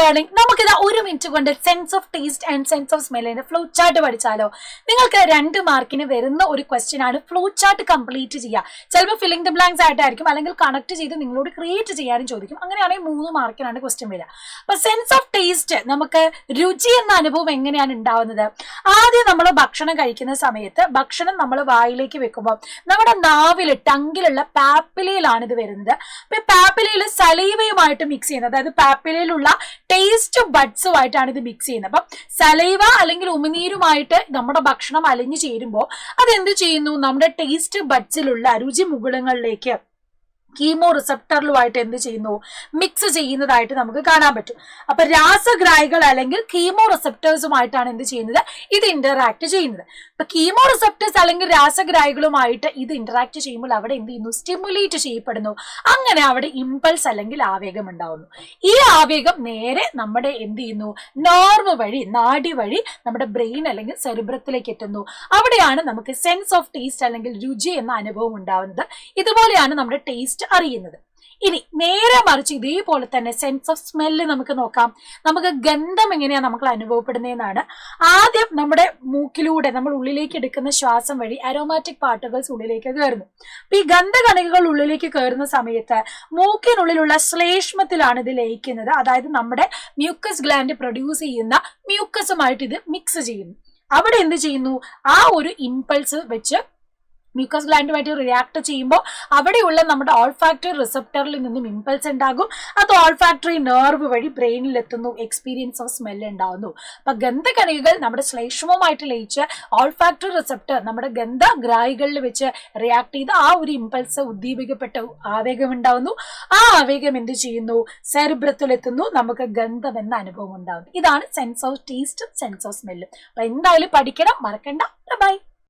Learning. നമുക്കിത് 1 minute കൊണ്ട് sense of taste and sense of സ്മെല്ലിന്റെ ഫ്ലോ ചാർട്ട് പഠിച്ചാലോ? നിങ്ങൾക്ക് 2 മാർക്കിന് വരുന്ന ഒരു ക്വസ്റ്റ്യൻ ആണ് ഫ്ലോ ചാർട്ട് കംപ്ലീറ്റ് ചെയ്യുക. ചിലപ്പോൾ ഫില്ലിംഗ് ദ ബ്ലാങ്ക്സ് ആയിട്ടായിരിക്കും, അല്ലെങ്കിൽ കണക്ട് ചെയ്ത് നിങ്ങളോട് ക്രിയേറ്റ് ചെയ്യാനും ചോദിക്കും. അങ്ങനെയാണെങ്കിൽ 3 മാർക്കിനാണ് ക്വസ്റ്റ്യൻ വരിക. അപ്പൊ സെൻസ് ഓഫ് ടേസ്റ്റ്, നമുക്ക് രുചി എന്ന അനുഭവം എങ്ങനെയാണ് ഉണ്ടാവുന്നത്? ആദ്യം നമ്മൾ ഭക്ഷണം കഴിക്കുന്ന സമയത്ത് ഭക്ഷണം നമ്മൾ വായിലേക്ക് വെക്കുമ്പോൾ നമ്മുടെ നാവില് ടങ്കിലുള്ള പാപ്പിലയിലാണ് ഇത് വരുന്നത്. അപ്പൊ പാപ്പിലയിൽ സലൈവയുമായിട്ട് മിക്സ് ചെയ്യുന്നത്, അതായത് പാപ്പിലയിലുള്ള ടേസ്റ്റ് ബഡ്സുമായിട്ടാണ് ഇത് മിക്സ് ചെയ്യുന്നത്. അപ്പം സലൈവ അല്ലെങ്കിൽ ഉമിനീരുമായിട്ട് നമ്മുടെ ഭക്ഷണം അലിഞ്ഞു ചേരുമ്പോൾ അതെന്ത് ചെയ്യുന്നു? നമ്മുടെ ടേസ്റ്റ് ബഡ്സിലുള്ള രുചി മുകുളങ്ങളിലേക്ക് കീമോ റിസപ്റ്ററിലുമായിട്ട് എന്ത് ചെയ്യുന്നു? മിക്സ് ചെയ്യുന്നതായിട്ട് നമുക്ക് കാണാൻ പറ്റും. അപ്പൊ രാസഗ്രാഹികൾ അല്ലെങ്കിൽ കീമോ റിസപ്റ്റേഴ്സുമായിട്ടാണ് എന്ത് ചെയ്യുന്നത്? ഇത് ഇന്ററാക്ട് ചെയ്യുന്നത്. ഇപ്പൊ കീമോ റിസപ്റ്റേഴ്സ് അല്ലെങ്കിൽ രാസഗ്രാഹികളുമായിട്ട് ഇത് ഇന്ററാക്ട് ചെയ്യുമ്പോൾ അവിടെ എന്ത് ചെയ്യുന്നു? സ്റ്റിമുലേറ്റ് ചെയ്യപ്പെടുന്നു. അങ്ങനെ അവിടെ ഇമ്പൾസ് അല്ലെങ്കിൽ ആവേഗം ഉണ്ടാവുന്നു. ഈ ആവേഗം നേരെ നമ്മുടെ എന്ത് ചെയ്യുന്നു? നെർവ് വഴി, നാഡി വഴി നമ്മുടെ ബ്രെയിൻ അല്ലെങ്കിൽ സെറിബ്രത്തിലേക്ക് എത്തുന്നു. അവിടെയാണ് നമുക്ക് സെൻസ് ഓഫ് ടേസ്റ്റ് അല്ലെങ്കിൽ രുചി എന്ന അനുഭവം ഉണ്ടാവുന്നത്. ഇതുപോലെയാണ് നമ്മുടെ ടേസ്റ്റ് അറിയുന്നത്. ഇനി നേരെ മറിച്ച് ഇതേപോലെ തന്നെ സെൻസ് ഓഫ് സ്മെല്ല് നമുക്ക് നോക്കാം. നമുക്ക് ഗന്ധം എങ്ങനെയാണ് നമുക്ക് അനുഭവപ്പെടുന്നതെന്നാണ്. ആദ്യം നമ്മുടെ മൂക്കിലൂടെ നമ്മൾ ഉള്ളിലേക്ക് എടുക്കുന്ന ശ്വാസം വഴി അരോമാറ്റിക് പാർട്ടിക്കിൾസ് ഉള്ളിലേക്ക് കയറുന്നു. അപ്പൊ ഈ ഗന്ധകണികകൾ ഉള്ളിലേക്ക് കയറുന്ന സമയത്ത് മൂക്കിനുള്ളിലുള്ള ശ്ലേഷ്മത്തിലാണ് ഇത് ലയിക്കുന്നത്. അതായത് നമ്മുടെ മ്യൂക്കസ് ഗ്ലാൻഡ് പ്രൊഡ്യൂസ് ചെയ്യുന്ന മ്യൂക്കസുമായിട്ട് ഇത് മിക്സ് ചെയ്യുന്നു. അവിടെ എന്ത് ചെയ്യുന്നു? ആ ഒരു ഇമ്പൾസ് വെച്ച് മ്യൂക്കസ് ഗ്ലാൻഡുമായിട്ട് റിയാക്ട് ചെയ്യുമ്പോൾ അവിടെയുള്ള നമ്മുടെ ഓൾഫാക്ടറി റിസപ്റ്ററിൽ നിന്നും ഇമ്പൾസ് ഉണ്ടാകും. അത് ഓൾഫാക്ടറി നെർവ് വഴി ബ്രെയിനിൽ എത്തുന്നു. എക്സ്പീരിയൻസ് ഓഫ് സ്മെല്ല് ഉണ്ടാവുന്നു. അപ്പൊ ഗന്ധകണികകൾ നമ്മുടെ ശ്ലേഷ്മവുമായിട്ട് ലയിച്ച് ഓൾഫാക്ടറി റിസപ്റ്റർ നമ്മുടെ ഗന്ധഗ്രാഹികളിൽ വെച്ച് റിയാക്ട് ചെയ്ത് ആ ഒരു ഇമ്പൾസ് ഉദ്ദീപിക്കപ്പെട്ട ആവേഗം ഉണ്ടാവുന്നു. ആ ആവേഗം എന്ത് ചെയ്യുന്നു? സെറിബ്രത്തിൽ എത്തുന്നു. നമുക്ക് ഗന്ധം എന്ന അനുഭവം ഉണ്ടാവുന്നു. ഇതാണ് sense of taste, sense of smell. അപ്പൊ എന്തായാലും പഠിക്കണം, മറക്കണ്ട. ബൈ.